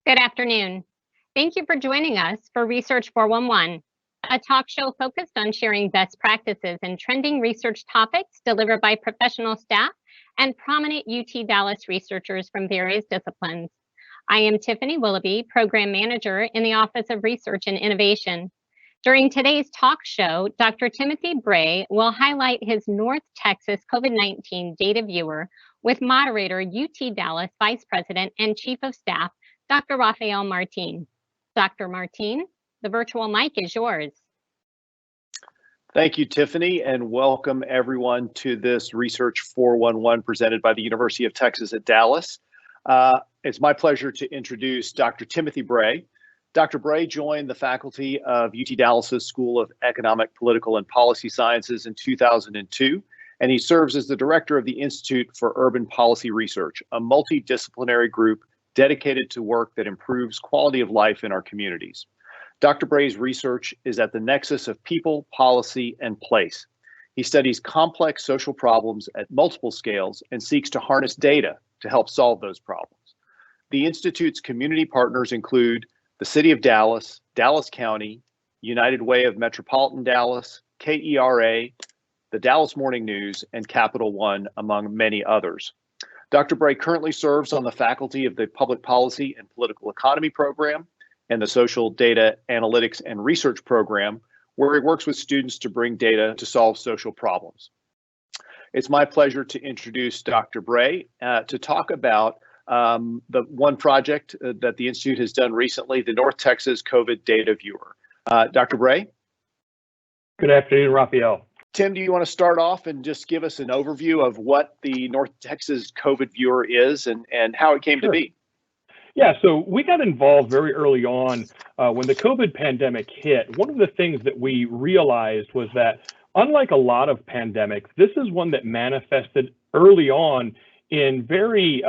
Good afternoon. Thank you for joining us for Research 411, a talk show focused on sharing best practices and trending research topics delivered by professional staff and prominent UT Dallas researchers from various disciplines. I am Tiffany Willoughby, Program Manager in the Office of Research and Innovation. During today's talk show, Dr. Timothy Bray will highlight his North Texas COVID-19 data viewer with moderator UT Dallas Vice President and Chief of Staff, Dr. Rafael Martín. Dr. Martín, the virtual mic is yours. Thank you, Tiffany, and welcome everyone to this Research 411 presented by the University of Texas at Dallas. It's my pleasure to introduce Dr. Timothy Bray. Dr. Bray joined the faculty of UT Dallas's School of Economic, Political, and Policy Sciences in 2002, and he serves as the director of the Institute for Urban Policy Research, a multidisciplinary group dedicated to work that improves quality of life in our communities. Dr. Bray's research is at the nexus of people, policy, and place. He studies complex social problems at multiple scales and seeks to harness data to help solve those problems. The Institute's community partners include the City of Dallas, Dallas County, United Way of Metropolitan Dallas, KERA, the Dallas Morning News, and Capital One, among many others. Dr. Bray currently serves on the faculty of the Public Policy and Political Economy program and the Social Data Analytics and Research program, where he works with students to bring data to solve social problems. It's my pleasure to introduce Dr. Bray to talk about the one project that the Institute has done recently, the North Texas COVID Data Viewer. Dr. Bray? Good afternoon, Rafael. Tim, do you want to start off and just give us an overview of what the North Texas COVID Viewer is and how it came to be? Yeah, so we got involved very early on when the COVID pandemic hit. One of the things that we realized was that unlike a lot of pandemics, this is one that manifested early on in very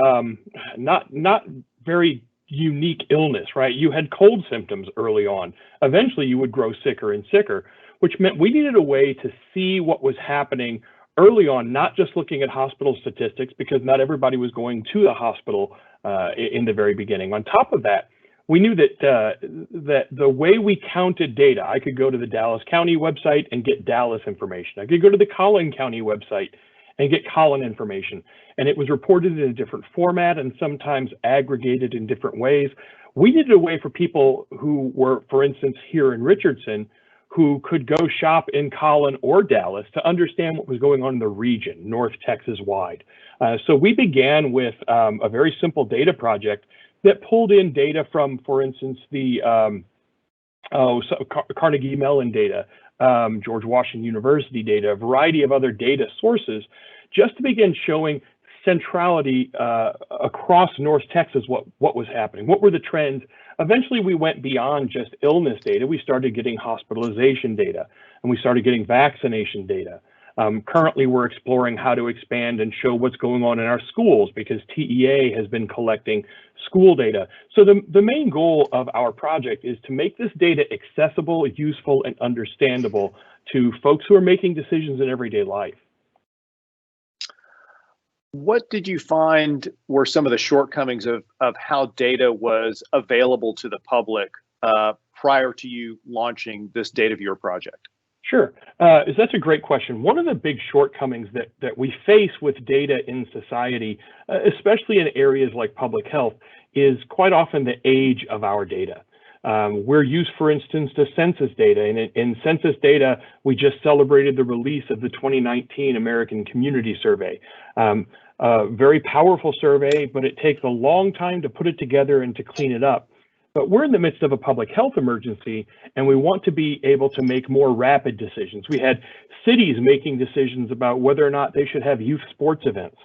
not very unique illness, right? You had cold symptoms early on. Eventually you would grow sicker and sicker, which meant we needed a way to see what was happening early on, not just looking at hospital statistics, because not everybody was going to the hospital in the very beginning. On top of that, we knew that that the way we counted data, I could go to the Dallas County website and get Dallas information. I could go to the Collin County website and get Collin information. And it was reported in a different format and sometimes aggregated in different ways. We needed a way for people who were, for instance, here in Richardson, who could go shop in Collin or Dallas to understand what was going on in the region, North Texas wide. So we began with a very simple data project that pulled in data from, for instance, the Carnegie Mellon data, George Washington University data, a variety of other data sources, just to begin showing centrality across North Texas, what was happening, what were the trends. Eventually, we went beyond just illness data. We started getting hospitalization data, and we started getting vaccination data. Currently, we're exploring how to expand and show what's going on in our schools, because TEA has been collecting school data. So the main goal of our project is to make this data accessible, useful, and understandable to folks who are making decisions in everyday life. What did you find were some of the shortcomings of how data was available to the public prior to you launching this Data Viewer project? Sure, that's a great question. One of the big shortcomings that we face with data in society, especially in areas like public health, is quite often the age of our data. We're used, for instance, to census data. And in census data, we just celebrated the release of the 2019 American Community Survey. A very powerful survey, but it takes a long time to put it together and to clean it up. But we're in the midst of a public health emergency, and we want to be able to make more rapid decisions. We had cities making decisions about whether or not they should have youth sports events.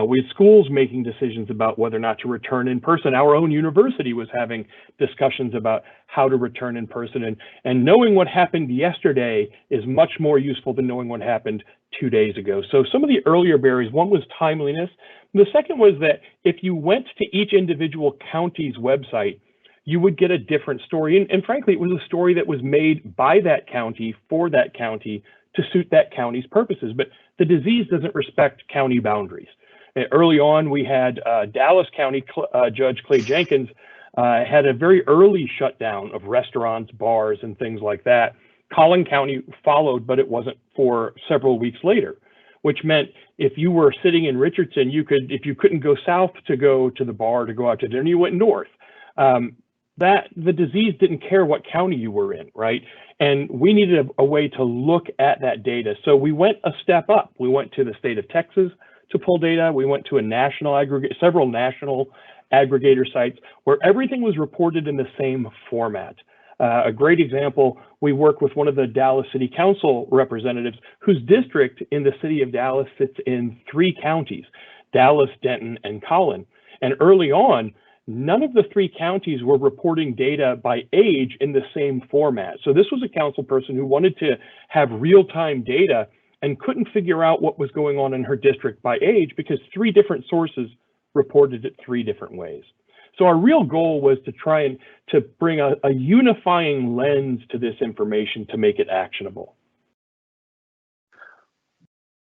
We had schools making decisions about whether or not to return in person. Our own university was having discussions about how to return in person. And knowing what happened yesterday is much more useful than knowing what happened 2 days ago. So some of the earlier barriers, one was timeliness. The second was that if you went to each individual county's website, you would get a different story. And frankly, it was a story that was made by that county for that county to suit that county's purposes. But the disease doesn't respect county boundaries. Early on, we had Dallas County Judge Clay Jenkins had a very early shutdown of restaurants, bars, and things like that. Collin County followed, but it wasn't for several weeks later, which meant if you were sitting in Richardson, if you couldn't go south to go to the bar to go out to dinner, you went north. That the disease didn't care what county you were in, right? And we needed a way to look at that data. So we went a step up. We went to the state of Texas to pull data. We went to several national aggregator sites where everything was reported in the same format. A great example, we work with one of the Dallas City Council representatives whose district in the city of Dallas sits in 3 counties, Dallas, Denton, and Collin. And early on, none of the 3 counties were reporting data by age in the same format. So this was a council person who wanted to have real-time data and couldn't figure out what was going on in her district by age because 3 different sources reported it 3 different ways. So our real goal was to try and to bring a unifying lens to this information to make it actionable.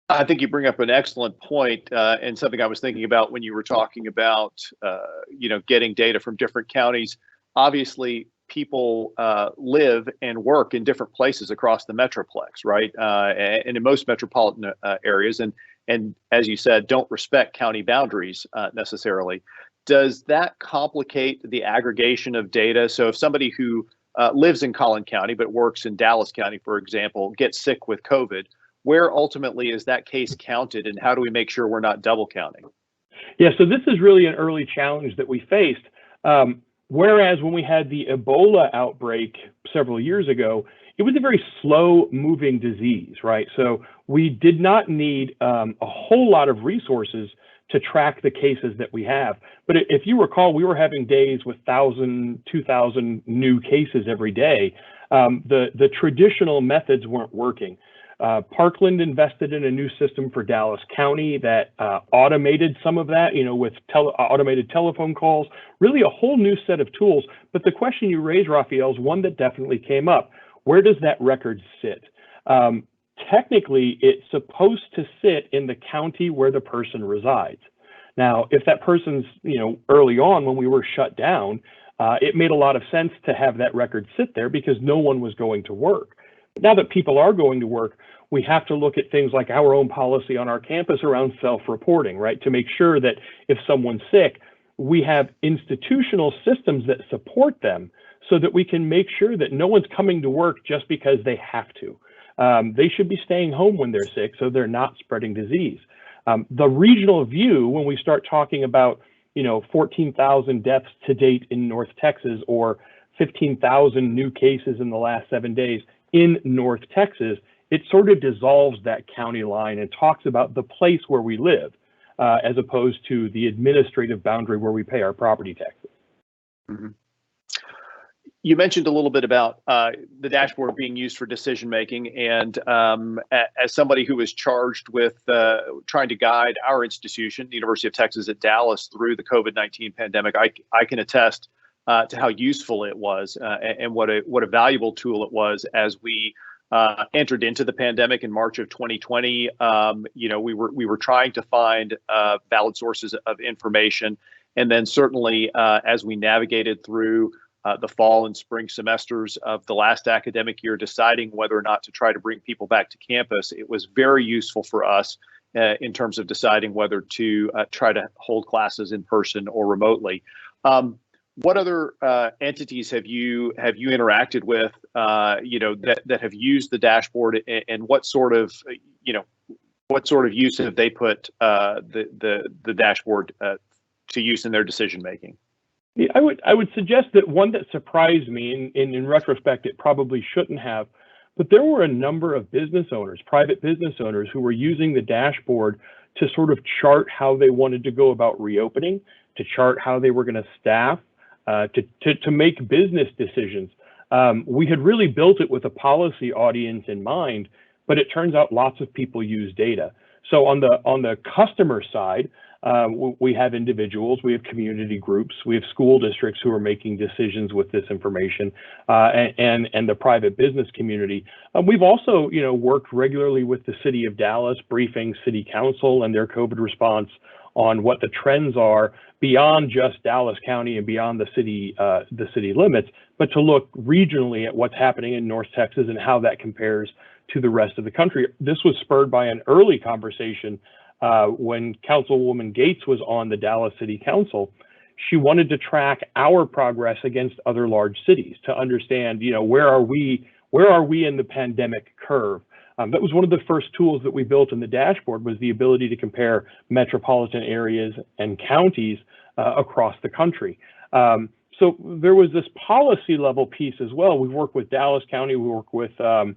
I think you bring up an excellent point, and something I was thinking about when you were talking about, getting data from different counties. Obviously, people live and work in different places across the Metroplex, right? And in most metropolitan areas, and as you said, don't respect county boundaries necessarily. Does that complicate the aggregation of data? So if somebody who lives in Collin County but works in Dallas County, for example, gets sick with COVID, where ultimately is that case counted, and how do we make sure we're not double counting? Yeah, so this is really an early challenge that we faced. Whereas when we had the Ebola outbreak several years ago, it was a very slow moving disease, right? So we did not need a whole lot of resources to track the cases that we have. But if you recall, we were having days with 1,000, 2,000 new cases every day. The traditional methods weren't working. Parkland invested in a new system for Dallas County that automated some of that, with automated telephone calls, really a whole new set of tools. But the question you raised, Rafael, is one that definitely came up. Where does that record sit? Technically, it's supposed to sit in the county where the person resides. Now, if that person's, early on when we were shut down, it made a lot of sense to have that record sit there because no one was going to work. Now that people are going to work, we have to look at things like our own policy on our campus around self-reporting, right? To make sure that if someone's sick, we have institutional systems that support them so that we can make sure that no one's coming to work just because they have to. They should be staying home when they're sick so they're not spreading disease. The regional view, when we start talking about, 14,000 deaths to date in North Texas or 15,000 new cases in the last 7 days in North Texas, it sort of dissolves that county line and talks about the place where we live, as opposed to the administrative boundary where we pay our property taxes. Mm-hmm. You mentioned a little bit about the dashboard being used for decision making, and as somebody who was charged with trying to guide our institution, the University of Texas at Dallas, through the COVID-19 pandemic, I can attest to how useful it was and what a valuable tool it was as we entered into the pandemic in March of 2020. We were trying to find valid sources of information, and then certainly as we navigated through the fall and spring semesters of the last academic year, deciding whether or not to try to bring people back to campus, it was very useful for us in terms of deciding whether to try to hold classes in person or remotely. What other entities have you interacted with, that have used the dashboard, and what sort of use have they put the dashboard to use in their decision making? Yeah, I would suggest that one that surprised me, and in retrospect, it probably shouldn't have, but there were a number of business owners, private business owners, who were using the dashboard to sort of chart how they wanted to go about reopening, to chart how they were going to staff, to make business decisions. We had really built it with a policy audience in mind, but it turns out lots of people use data. So on the customer side, we have individuals, we have community groups, we have school districts who are making decisions with this information, and the private business community. We've also, worked regularly with the city of Dallas, briefing city council and their COVID response on what the trends are beyond just Dallas County and beyond the city limits, but to look regionally at what's happening in North Texas and how that compares to the rest of the country. This was spurred by an early conversation when Councilwoman Gates was on the Dallas City Council. She wanted to track our progress against other large cities to understand, where are we in the pandemic curve? That was one of the first tools that we built in the dashboard, was the ability to compare metropolitan areas and counties across the country. So there was this policy level piece as well. We work with Dallas County, we work with several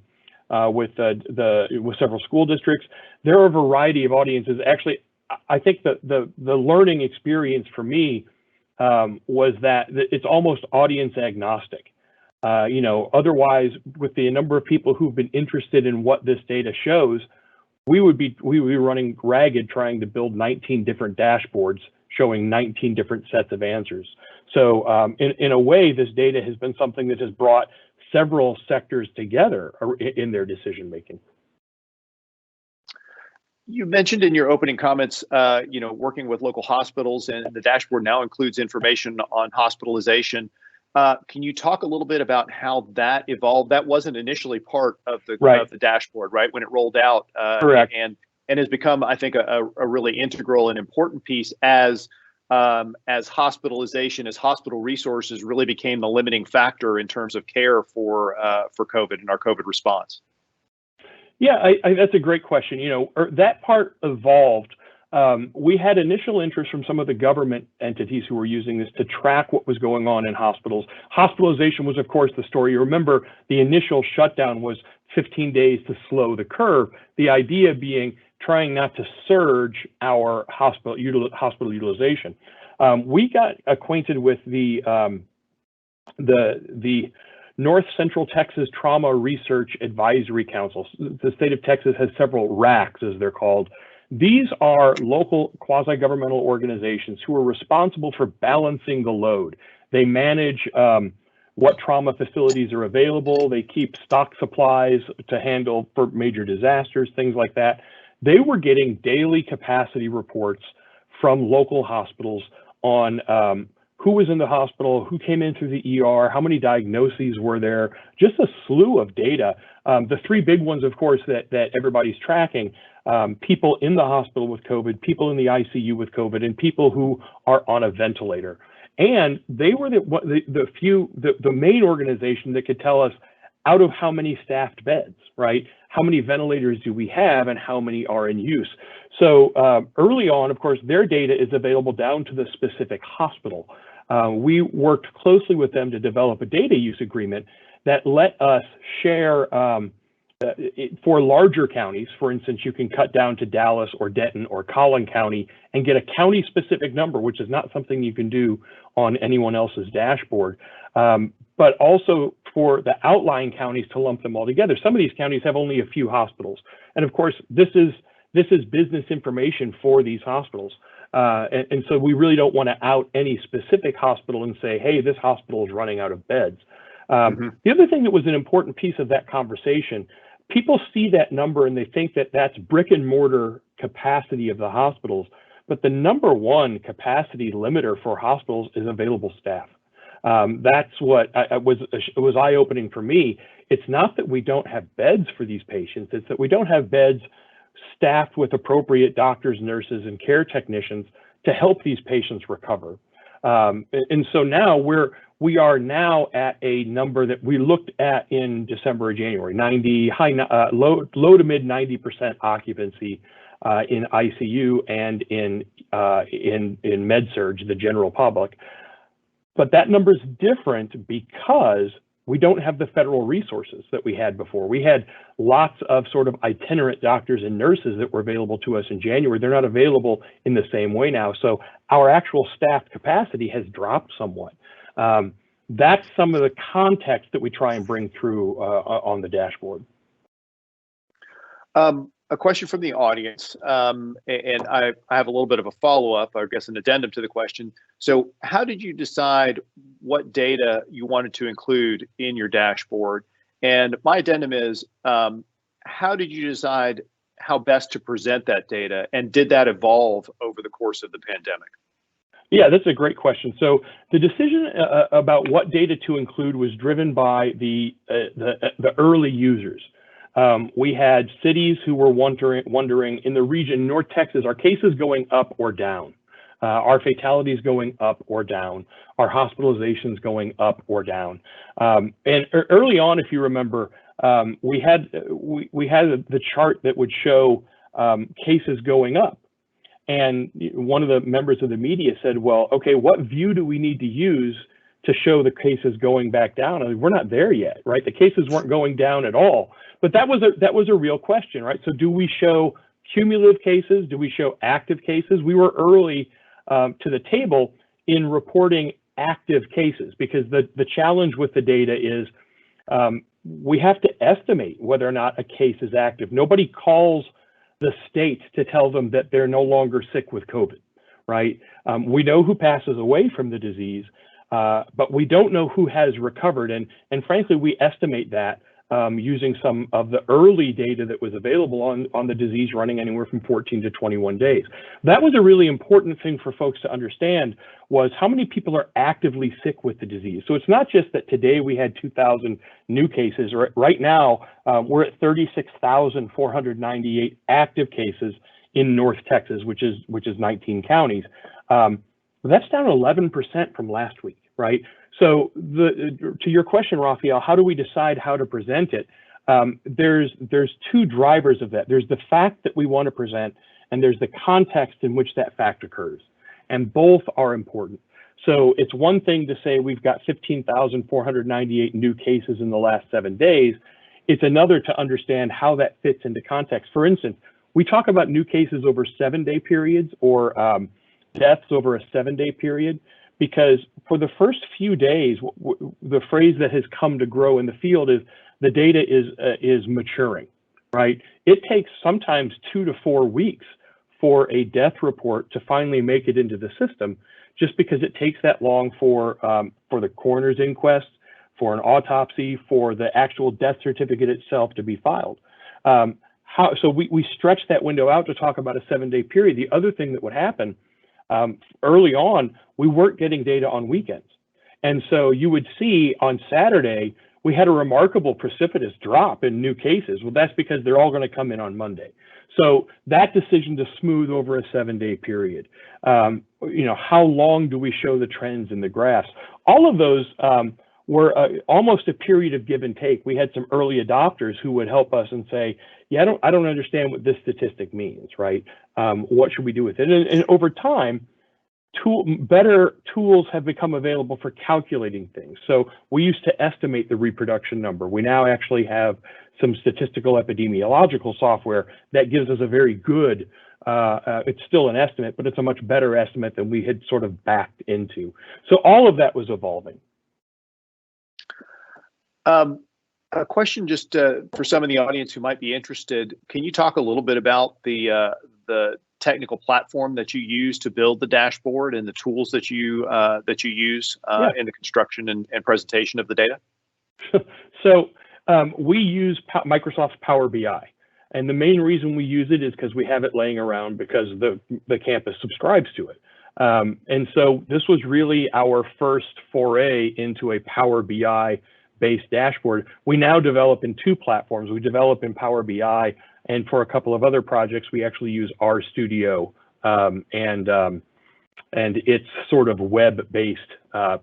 school districts. There are a variety of audiences. Actually, I think that the learning experience for me was that it's almost audience agnostic. Otherwise, with the number of people who've been interested in what this data shows, we would be running ragged trying to build 19 different dashboards showing 19 different sets of answers. So in a way, this data has been something that has brought several sectors together in their decision making. You mentioned in your opening comments, working with local hospitals, and the dashboard now includes information on hospitalization. Can you talk a little bit about how that evolved? That wasn't initially part of the dashboard, right? When it rolled out, correct, and has become, I think, a really integral and important piece as hospitalization, as hospital resources really became the limiting factor in terms of care for COVID and our COVID response. Yeah, that's a great question. That part evolved. We had initial interest from some of the government entities who were using this to track what was going on in hospitals. Hospitalization was, of course, the story. You remember the initial shutdown was 15 days to slow the curve. The idea being trying not to surge our hospital utilization. We got acquainted with the North Central Texas Trauma Research Advisory Council. The state of Texas has several RACs, as they're called. These are local quasi-governmental organizations who are responsible for balancing the load. They manage what trauma facilities are available. They keep stock supplies to handle for major disasters, things like that. They were getting daily capacity reports from local hospitals on who was in the hospital, who came in through the ER, how many diagnoses were there, just a slew of data. The three big ones, of course, that everybody's tracking, people in the hospital with COVID, people in the ICU with COVID, and people who are on a ventilator. And they were the main organization that could tell us out of how many staffed beds, right? How many ventilators do we have and how many are in use? So early on, of course, their data is available down to the specific hospital. We worked closely with them to develop a data use agreement that let us share for larger counties. For instance, you can cut down to Dallas or Denton or Collin County and get a county specific number, which is not something you can do on anyone else's dashboard. But also for the outlying counties to lump them all together. Some of these counties have only a few hospitals. And of course, this is business information for these hospitals. And so we really don't want to out any specific hospital and say, hey, this hospital is running out of beds. The other thing that was an important piece of that conversation, people see that number and they think that that's brick and mortar capacity of the hospitals. But the number one capacity limiter for hospitals is available staff. That's what was eye-opening for me. It's not that we don't have beds for these patients, it's that we don't have beds staffed with appropriate doctors, nurses, and care technicians to help these patients recover. And so now we are now at a number that we looked at in December or January, low to mid 90% occupancy in ICU and in med-surg, the general public. But that number is different because we don't have the federal resources that we had before. We had lots of sort of itinerant doctors and nurses that were available to us in January. They're not available in the same way now. So our actual staffed capacity has dropped somewhat. That's some of the context that we try and bring through on the dashboard. A question from the audience, and I have a little bit of a follow-up, I guess an addendum to the question. So how did you decide what data you wanted to include in your dashboard? And my addendum is, how did you decide how best to present that data, and did that evolve over the course of the pandemic? Yeah, that's a great question. So the decision about what data to include was driven by the early users. We had cities who were wondering in the region, North Texas, are cases going up or down? Are fatalities going up or down? Are hospitalizations going up or down? And early on, if you remember, we had the chart that would show cases going up. And one of the members of the media said, well, okay, what view do we need to use to show the cases going back down? I mean, we're not there yet, right? The cases weren't going down at all. But that was a real question, right? So do we show cumulative cases? Do we show active cases? We were early to the table in reporting active cases, because the challenge with the data is we have to estimate whether or not a case is active. Nobody calls the state to tell them that they're no longer sick with COVID, right? We know who passes away from the disease, but we don't know who has recovered. And frankly, we estimate that using some of the early data that was available on the disease running anywhere from 14 to 21 days. That was a really important thing for folks to understand, was how many people are actively sick with the disease. So it's not just that today we had 2,000 new cases. Right now, we're at 36,498 active cases in North Texas, which is 19 counties. That's down 11% from last week, right? So to your question, Rafael, how do we decide how to present it? There's two drivers of that. There's the fact that we want to present, and there's the context in which that fact occurs. And both are important. So it's one thing to say we've got 15,498 new cases in the last 7 days. It's another to understand how that fits into context. For instance, we talk about new cases over 7-day periods, or deaths over a 7-day period, because for the first few days, the phrase that has come to grow in the field is the data is maturing, right? It takes sometimes 2 to 4 weeks for a death report to finally make it into the system, just because it takes that long for the coroner's inquest, for an autopsy, for the actual death certificate itself to be filed. So we stretch that window out to talk about a 7-day period. The other thing that would happen, early on, we weren't getting data on weekends. And so you would see on Saturday, we had a remarkable precipitous drop in new cases. Well, that's because they're all going to come in on Monday. So that decision to smooth over a 7-day period, how long do we show the trends in the graphs? All of those were almost a period of give and take. We had some early adopters who would help us and say, yeah, I don't understand what this statistic means, right? What should we do with it? And over time, better tools have become available for calculating things. So we used to estimate the reproduction number. We now actually have some statistical epidemiological software that gives us a very good, it's still an estimate, but it's a much better estimate than we had sort of backed into. So all of that was evolving. A question just for some in the audience who might be interested. Can you talk a little bit about the technical platform that you use to build the dashboard and the tools that you use in the construction and presentation of the data? So we use Microsoft's Power BI. And the main reason we use it is because we have it laying around because the campus subscribes to it. And so this was really our first foray into a Power BI based dashboard. We now develop in 2 platforms. We develop in Power BI, and for a couple of other projects, we actually use RStudio and its sort of web-based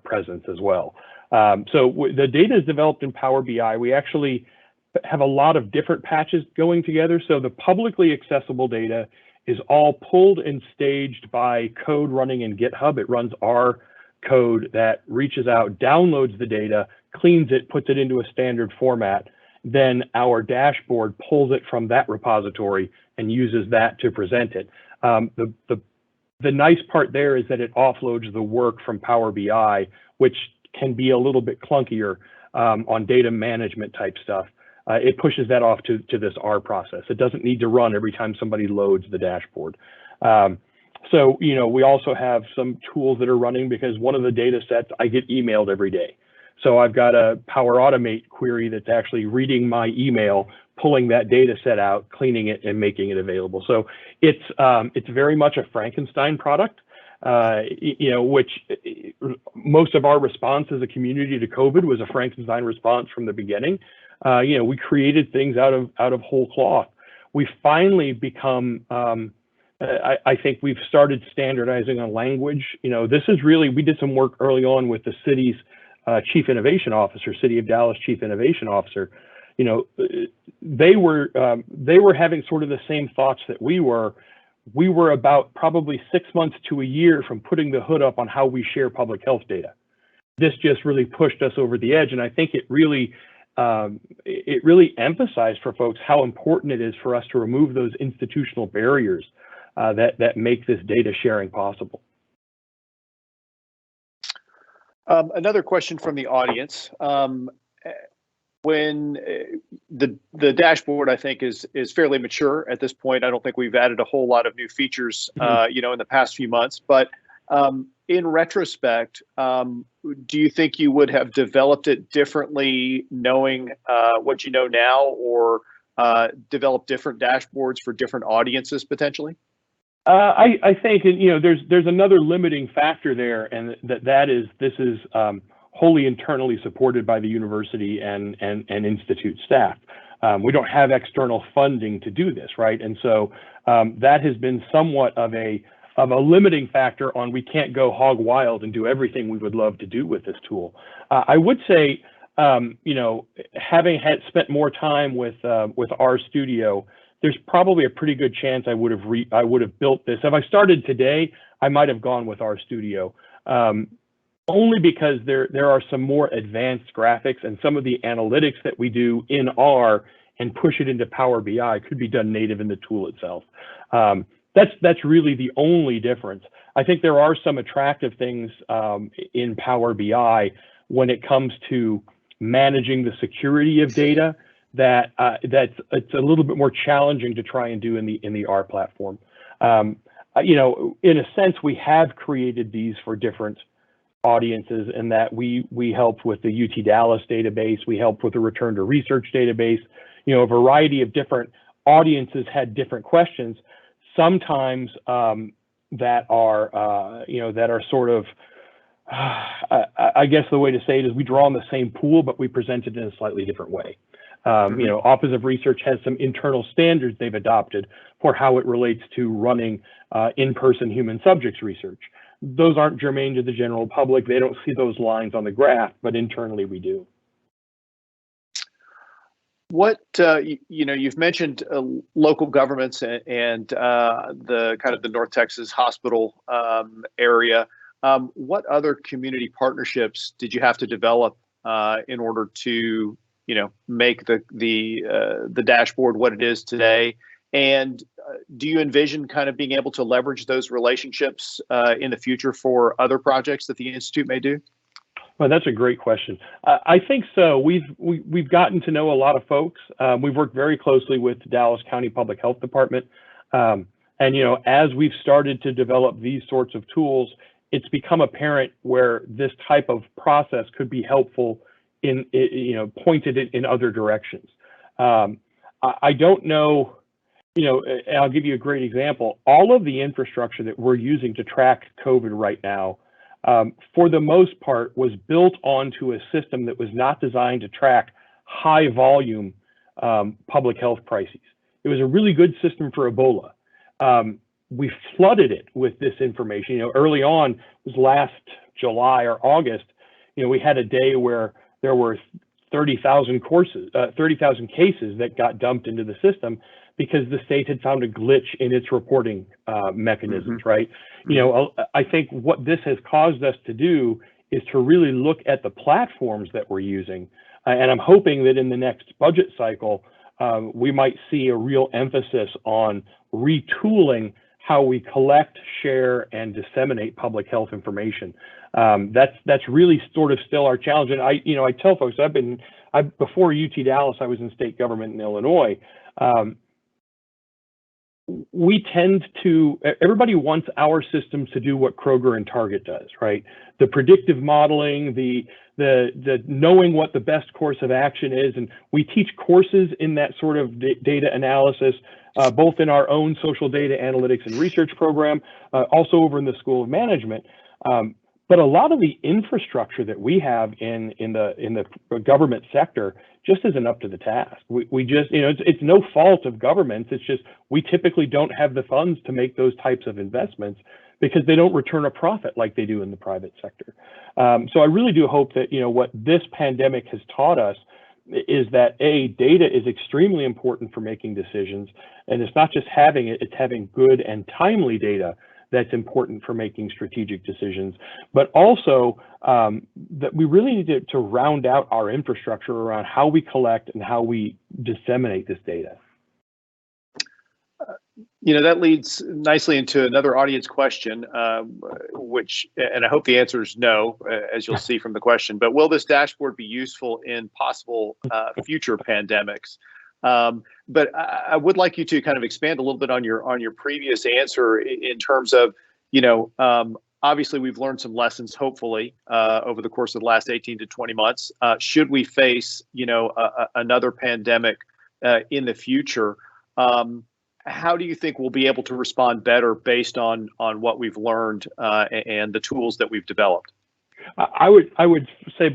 presence as well. So the data is developed in Power BI. We actually have a lot of different patches going together. So the publicly accessible data is all pulled and staged by code running in GitHub. It runs our code that reaches out, downloads the data, cleans it, puts it into a standard format. Then our dashboard pulls it from that repository and uses that to present it. The nice part there is that it offloads the work from Power BI, which can be a little bit clunkier on data management type stuff. It pushes that off to this R process. It doesn't need to run every time somebody loads the dashboard. So, we also have some tools that are running because one of the data sets I get emailed every day. So I've got a Power Automate query that's actually reading my email, pulling that data set out, cleaning it, and making it available. So it's very much a Frankenstein product, which most of our response as a community to COVID was a Frankenstein response from the beginning. We created things out of whole cloth. We finally become, I think we've started standardizing on language. This is really, we did some work early on with the city's Chief Innovation Officer, City of Dallas Chief Innovation Officer. They were having sort of the same thoughts that we were. We were about probably 6 months to a year from putting the hood up on how we share public health data. This just really pushed us over the edge, and I think it really emphasized for folks how important it is for us to remove those institutional barriers that make this data sharing possible. Another question from the audience. When the dashboard, I think, is fairly mature at this point. I don't think we've added a whole lot of new features, in the past few months. But in retrospect, do you think you would have developed it differently, knowing what you know now, or develop different dashboards for different audiences potentially? I think, there's another limiting factor there, and this is wholly internally supported by the university and institute staff. We don't have external funding to do this, right? And so that has been somewhat of a limiting factor on, we can't go hog wild and do everything we would love to do with this tool. I would say, having spent more time with RStudio, there's probably a pretty good chance I would have built this. If I started today, I might have gone with RStudio, only because there are some more advanced graphics, and some of the analytics that we do in R and push it into Power BI could be done native in the tool itself. That's really the only difference. I think there are some attractive things in Power BI when it comes to managing the security of data it's a little bit more challenging to try and do in the R platform. In a sense, we have created these for different audiences, in that we helped with the UT Dallas database, we helped with the Return to Research database. A variety of different audiences had different questions. Sometimes that are sort of, I guess the way to say it is, we draw on the same pool, but we present it in a slightly different way. Office of Research has some internal standards they've adopted for how it relates to running in-person human subjects research. Those aren't germane to the general public. They don't see those lines on the graph, but internally we do. What, you've mentioned local governments and the kind of the North Texas hospital area. What other community partnerships did you have to develop in order to make the dashboard what it is today? And do you envision kind of being able to leverage those relationships in the future for other projects that the Institute may do? Well, that's a great question. I think so. We've gotten to know a lot of folks. We've worked very closely with the Dallas County Public Health Department. And as we've started to develop these sorts of tools, it's become apparent where this type of process could be helpful in, pointed it in other directions. I don't know, I'll give you a great example. All of the infrastructure that we're using to track COVID right now, for the most part, was built onto a system that was not designed to track high volume public health crises. It was a really good system for Ebola. We flooded it with this information. Early on, it was last July or August, we had a day where there were 30,000 cases that got dumped into the system because the state had found a glitch in its reporting mechanisms, right? I think what this has caused us to do is to really look at the platforms that we're using. And I'm hoping that in the next budget cycle, we might see a real emphasis on retooling how we collect, share, and disseminate public health information. That's really sort of still our challenge. And I tell folks, before UT Dallas, I was in state government in Illinois. we tend to, everybody wants our systems to do what Kroger and Target does, right? The predictive modeling, the knowing what the best course of action is. And we teach courses in that sort of data analysis, both in our own social data analytics and research program, also over in the School of Management. But a lot of the infrastructure that we have in the government sector just isn't up to the task. We just, it's no fault of governments. It's just we typically don't have the funds to make those types of investments because they don't return a profit like they do in the private sector. So I really do hope that what this pandemic has taught us is that data is extremely important for making decisions, and it's not just having it; it's having good and timely data that's important for making strategic decisions, but also that we really need to round out our infrastructure around how we collect and how we disseminate this data. That leads nicely into another audience question, which, and I hope the answer is no, as you'll see from the question, but will this dashboard be useful in possible future pandemics? But I would like you to kind of expand a little bit on your previous answer in terms of, obviously we've learned some lessons, hopefully, over the course of the last 18 to 20 months. Should we face, another pandemic in the future, how do you think we'll be able to respond better based on what we've learned and the tools that we've developed? I would say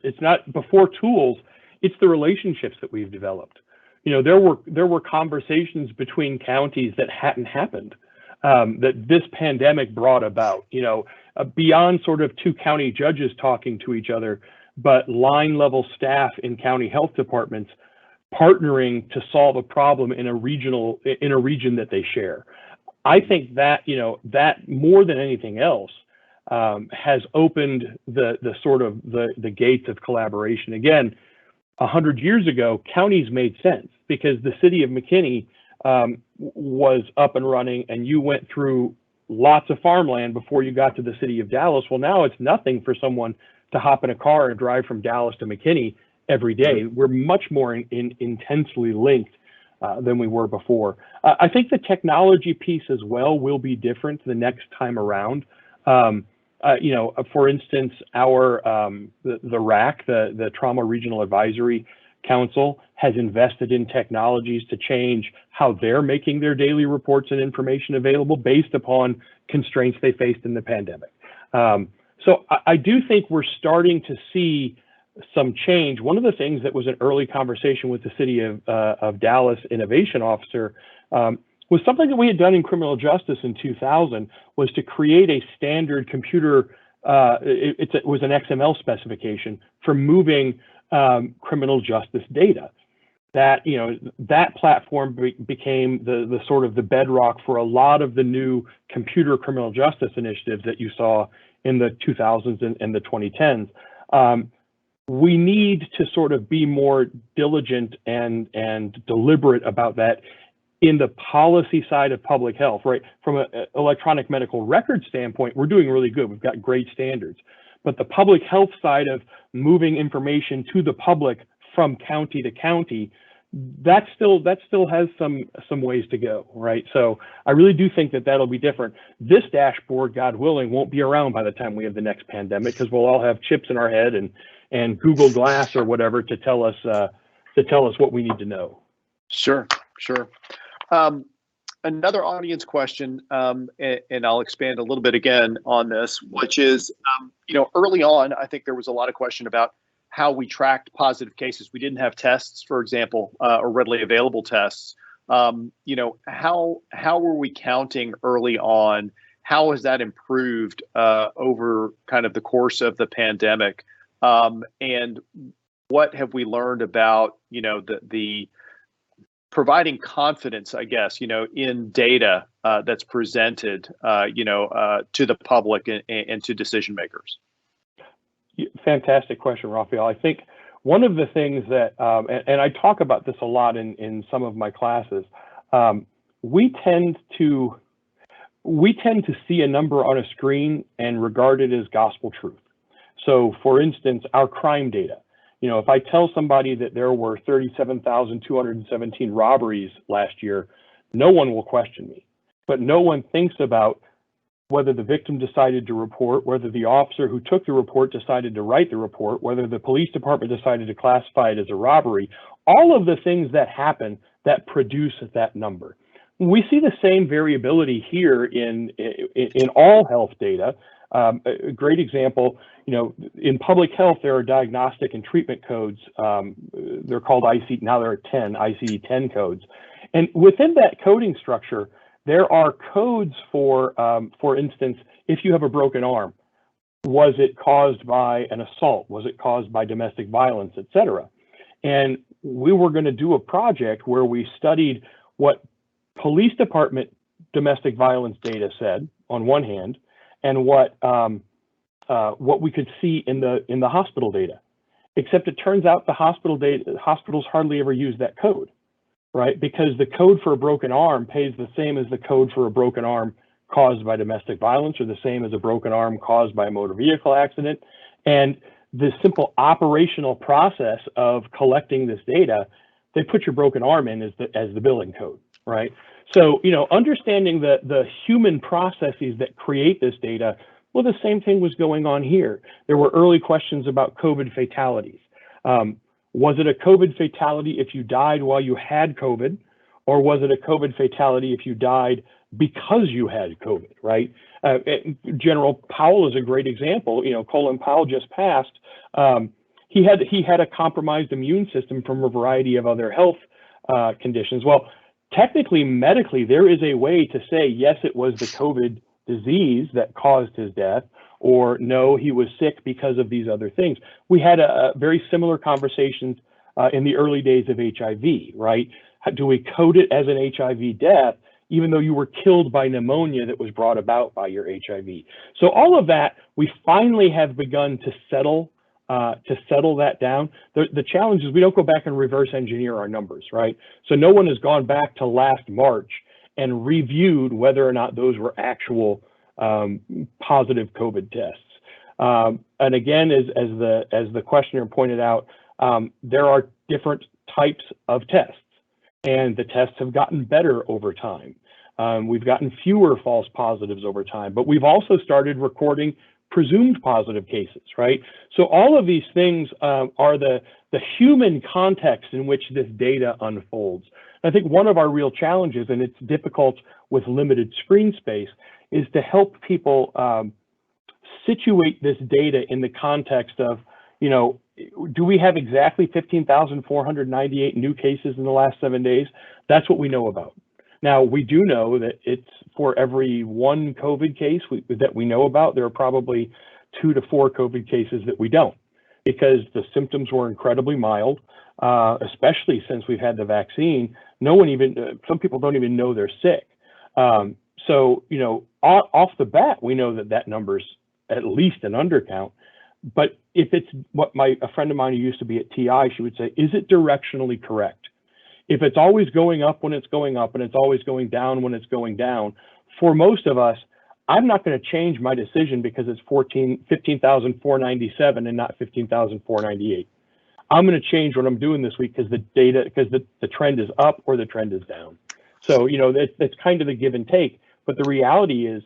it's not before tools, it's the relationships that we've developed. There were conversations between counties that hadn't happened, that this pandemic brought about, beyond sort of two county judges talking to each other, but line level staff in county health departments partnering to solve a problem in a region that they share. I think that, that more than anything else has opened the gates of collaboration. Again, 100 years ago, counties made sense because the city of McKinney was up and running, and you went through lots of farmland before you got to the city of Dallas. Well, now it's nothing for someone to hop in a car and drive from Dallas to McKinney every day. We're much more intensely linked than we were before. I think the technology piece as well will be different the next time around. For instance, the RAC, the Trauma Regional Advisory Council, has invested in technologies to change how they're making their daily reports and information available based upon constraints they faced in the pandemic. So I do think we're starting to see some change. One of the things that was an early conversation with the city of Dallas innovation officer was something that we had done in criminal justice in 2000, was to create a standard computer, it was an XML specification for moving criminal justice data. That platform became the sort of the bedrock for a lot of the new computer criminal justice initiatives that you saw in the 2000s and the 2010s. We need to sort of be more diligent and deliberate about that in the policy side of public health, right? From an electronic medical record standpoint, we're doing really good. We've got great standards. But the public health side of moving information to the public from county to county, that still has some ways to go, right? So I really do think that that'll be different. This dashboard, God willing, won't be around by the time we have the next pandemic, because we'll all have chips in our head and Google Glass or whatever to tell us what we need to know. Sure. Another audience question, and I'll expand a little bit again on this, which is, early on, I think there was a lot of question about how we tracked positive cases. We didn't have tests, for example, or readily available tests. How were we counting early on? How has that improved over kind of the course of the pandemic? And what have we learned about, the providing confidence, I guess, in data that's presented, to the public and to decision makers? Fantastic question, Rafael. I think one of the things that, and I talk about this a lot in some of my classes, we tend to see a number on a screen and regard it as gospel truth. So, for instance, our crime data. If I tell somebody that there were 37,217 robberies last year, no one will question me. But no one thinks about whether the victim decided to report, whether the officer who took the report decided to write the report, whether the police department decided to classify it as a robbery, all of the things that happen that produce that number. We see the same variability here in all health data. A great example, in public health, there are diagnostic and treatment codes. They're called now there are 10 ICD-10 codes. And within that coding structure, there are codes for instance, if you have a broken arm, was it caused by an assault? Was it caused by domestic violence, et cetera? And we were going to do a project where we studied what police department domestic violence data said on one hand, and what we could see in the hospital data. Except it turns out the hospitals hardly ever use that code, right? Because the code for a broken arm pays the same as the code for a broken arm caused by domestic violence, or the same as a broken arm caused by a motor vehicle accident. And the simple operational process of collecting this data, they put your broken arm in as the billing code, right? So, understanding the human processes that create this data, well, the same thing was going on here. There were early questions about COVID fatalities. Was it a COVID fatality if you died while you had COVID, or was it a COVID fatality if you died because you had COVID, right? General Powell is a great example. Colin Powell just passed. He had a compromised immune system from a variety of other health conditions. Well, technically, medically, there is a way to say, yes, it was the COVID disease that caused his death, or no, he was sick because of these other things. We had a very similar conversations in the early days of HIV, right? Do we code it as an HIV death, even though you were killed by pneumonia that was brought about by your HIV? So all of that, we finally have begun to settle that down. The challenge is we don't go back and reverse engineer our numbers, right? So no one has gone back to last March and reviewed whether or not those were actual positive COVID tests. And again, as the questioner pointed out, there are different types of tests, and the tests have gotten better over time. We've gotten fewer false positives over time, but we've also started recording presumed positive cases, right? So all of these things are the human context in which this data unfolds. I think one of our real challenges, and it's difficult with limited screen space, is to help people situate this data in the context of, do we have exactly 15,498 new cases in the last 7 days? That's what we know about. Now, we do know that it's for every one COVID case that we know about, there are probably 2 to 4 COVID cases that we don't, because the symptoms were incredibly mild, especially since we've had the vaccine. Some people don't even know they're sick. So, off the bat, we know that number's at least an undercount. But if it's what a friend of mine who used to be at TI, she would say, is it directionally correct? If it's always going up when it's going up and it's always going down when it's going down, for most of us, I'm not going to change my decision because it's 15,497 and not 15,498. I'm going to change what I'm doing this week because the trend is up or the trend is down. So, that's kind of the give and take. But the reality is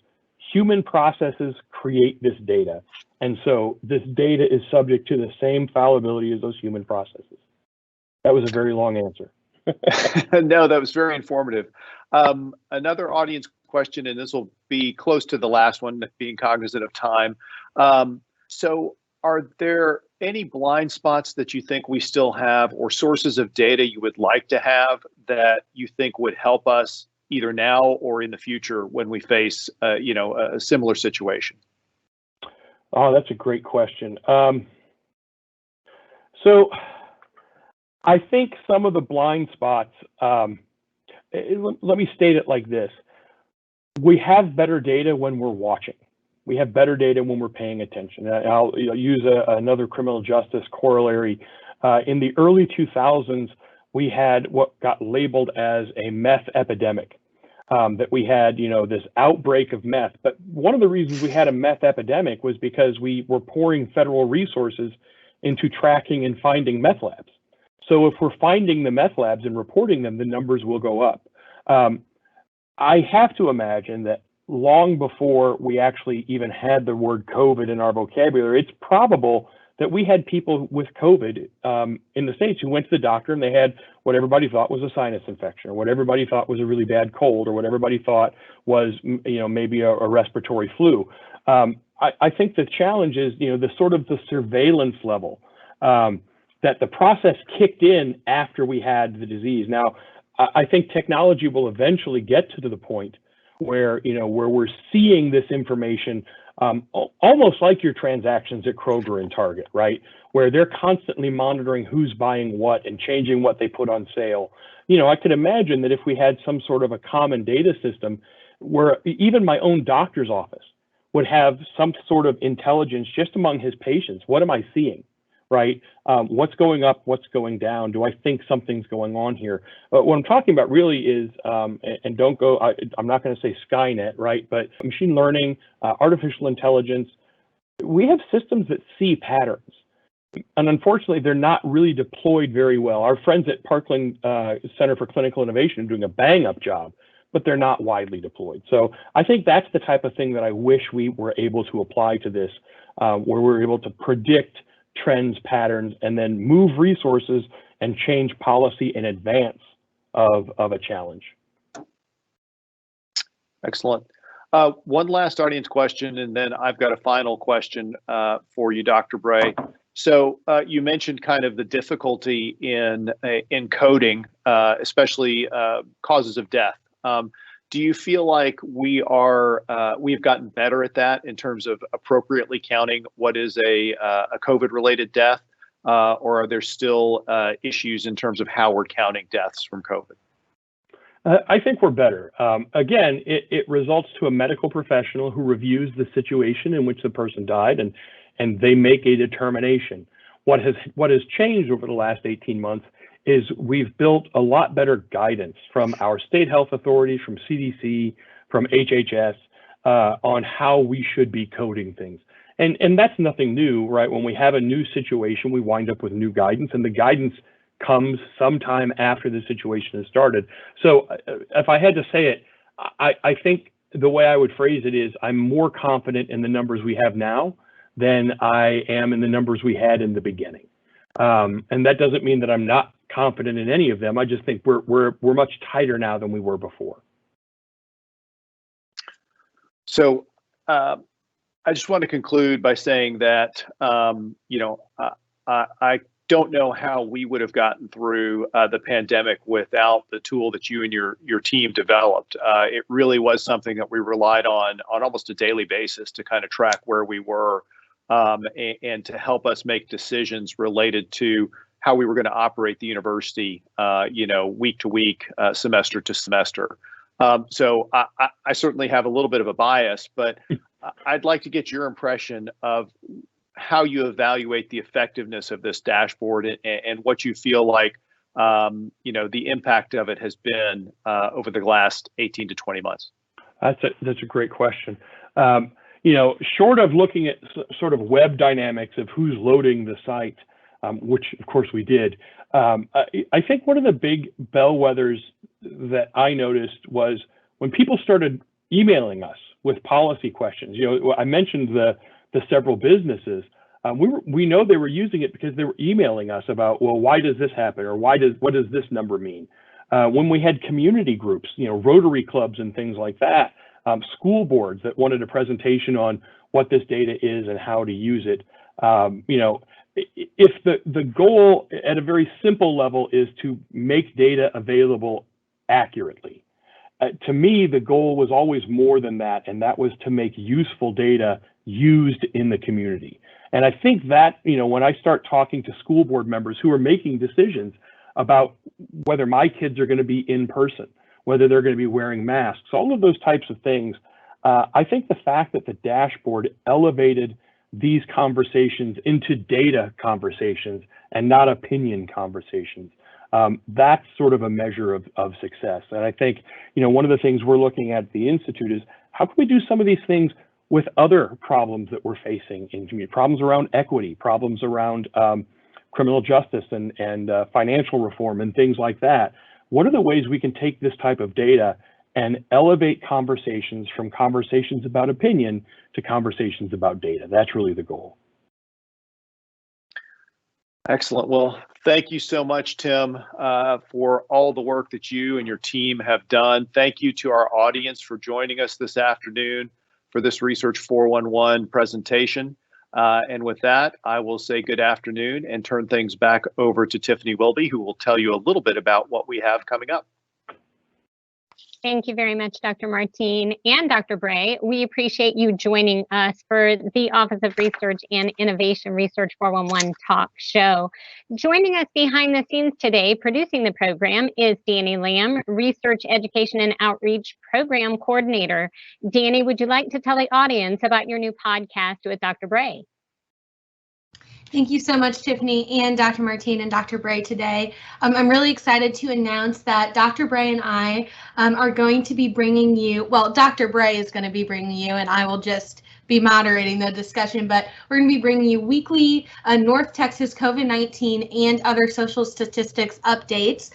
human processes create this data. And so this data is subject to the same fallibility as those human processes. That was a very long answer. No, that was very informative. Another audience question, and this will be close to the last one, being cognizant of time. So are there any blind spots that you think we still have, or sources of data you would like to have that you think would help us either now or in the future when we face a similar situation? Oh, that's a great question. So I think some of the blind spots, let me state it like this. We have better data when we're watching. We have better data when we're paying attention. I'll use another criminal justice corollary. In the early 2000s, we had what got labeled as a meth epidemic, that we had, this outbreak of meth. But one of the reasons we had a meth epidemic was because we were pouring federal resources into tracking and finding meth labs. So if we're finding the meth labs and reporting them, the numbers will go up. I have to imagine that long before we actually even had the word COVID in our vocabulary, it's probable that we had people with COVID in the States who went to the doctor and they had what everybody thought was a sinus infection, or what everybody thought was a really bad cold, or what everybody thought was, maybe a respiratory flu. I think the challenge is, the sort of the surveillance level, that the process kicked in after we had the disease. Now, I think technology will eventually get to the point where, where we're seeing this information almost like your transactions at Kroger and Target, right? Where they're constantly monitoring who's buying what and changing what they put on sale. I could imagine that if we had some sort of a common data system where even my own doctor's office would have some sort of intelligence just among his patients. What am I seeing, right? What's going up, what's going down? Do I think something's going on here? What I'm talking about really is, and don't go, I'm not going to say Skynet, right? But machine learning, artificial intelligence, we have systems that see patterns. And unfortunately, they're not really deployed very well. Our friends at Parkland Center for Clinical Innovation are doing a bang-up job, but they're not widely deployed. So I think that's the type of thing that I wish we were able to apply to this, where we're able to predict trends, patterns, and then move resources and change policy in advance of a challenge. Excellent. One last audience question, and then I've got a final question for you, Dr. Bray. So you mentioned kind of the difficulty in encoding, especially causes of death. Do you feel like we've gotten better at that in terms of appropriately counting what is a COVID-related death, or are there still issues in terms of how we're counting deaths from COVID? I think we're better. Again, it results to a medical professional who reviews the situation in which the person died, and they make a determination. What has changed over the last 18 months is we've built a lot better guidance from our state health authorities, from CDC, from HHS, on how we should be coding things. And that's nothing new, right? When we have a new situation, we wind up with new guidance, and the guidance comes sometime after the situation has started. So if I had to say it, I think the way I would phrase it is I'm more confident in the numbers we have now than I am in the numbers we had in the beginning. And that doesn't mean that I'm not confident in any of them. I just think we're much tighter now than we were before. So I just want to conclude by saying that I don't know how we would have gotten through the pandemic without the tool that you and your team developed. It really was something that we relied on almost a daily basis to kind of track where we were and to help us make decisions related to how we were going to operate the university, week to week, semester to semester. So I certainly have a little bit of a bias, but I'd like to get your impression of how you evaluate the effectiveness of this dashboard and what you feel like, the impact of it has been over the last 18 to 20 months. That's a great question. Short of looking at sort of web dynamics of who's loading the site, which of course we did, I think one of the big bellwethers that I noticed was when people started emailing us with policy questions. I mentioned the several businesses. We know they were using it because they were emailing us about, well, why does this happen, or what does this number mean? When we had community groups, Rotary clubs and things like that, school boards that wanted a presentation on what this data is and how to use it. If the goal at a very simple level is to make data available accurately, to me, the goal was always more than that, and that was to make useful data used in the community. And I think that, when I start talking to school board members who are making decisions about whether my kids are going to be in person, whether they're going to be wearing masks, all of those types of things, I think the fact that the dashboard elevated these conversations into data conversations and not opinion conversations, that's sort of a measure of success. And I think, one of the things we're looking at the Institute is how can we do some of these things with other problems that we're facing in community, problems around equity, problems around criminal justice and financial reform and things like that. What are the ways we can take this type of data and elevate conversations from conversations about opinion to conversations about data. That's really the goal. Excellent. Well, thank you so much, Tim, for all the work that you and your team have done. Thank you to our audience for joining us this afternoon for this Research 411 presentation. And with that, I will say good afternoon and turn things back over to Tiffany Wilby, who will tell you a little bit about what we have coming up. Thank you very much, Dr. Martín and Dr. Bray. We appreciate you joining us for the Office of Research and Innovation Research 411 talk show. Joining us behind the scenes today, producing the program, is Danny Lamb, Research Education and Outreach Program Coordinator. Danny, would you like to tell the audience about your new podcast with Dr. Bray? Thank you so much, Tiffany and Dr. Martín and Dr. Bray today. I'm really excited to announce that Dr. Bray and I are going to be bringing you, well, Dr. Bray is going to be bringing you, and I will just be moderating the discussion, but we're going to be bringing you weekly North Texas COVID-19 and other social statistics updates.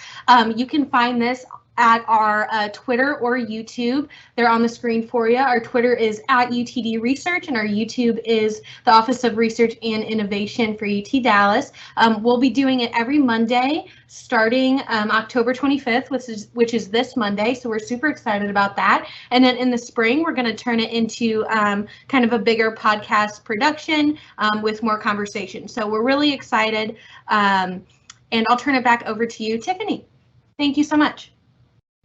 You can find this at our Twitter or YouTube. They're on the screen for you. Our Twitter is at UTD Research, and our YouTube is the Office of Research and Innovation for UT Dallas. We'll be doing it every Monday starting October 25th, which is this Monday, so we're super excited about that. And then in the spring, we're going to turn it into kind of a bigger podcast production with more conversation. So we're really excited, and I'll turn it back over to you, Tiffany. Thank you so much.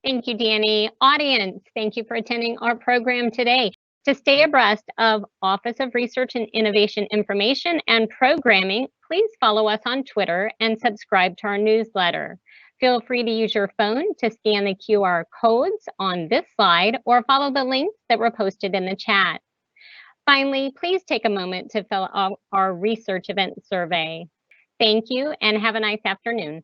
Thank you, Danny. Audience, thank you for attending our program today. To stay abreast of Office of Research and Innovation information and programming, please follow us on Twitter and subscribe to our newsletter. Feel free to use your phone to scan the QR codes on this slide or follow the links that were posted in the chat. Finally, please take a moment to fill out our research event survey. Thank you and have a nice afternoon.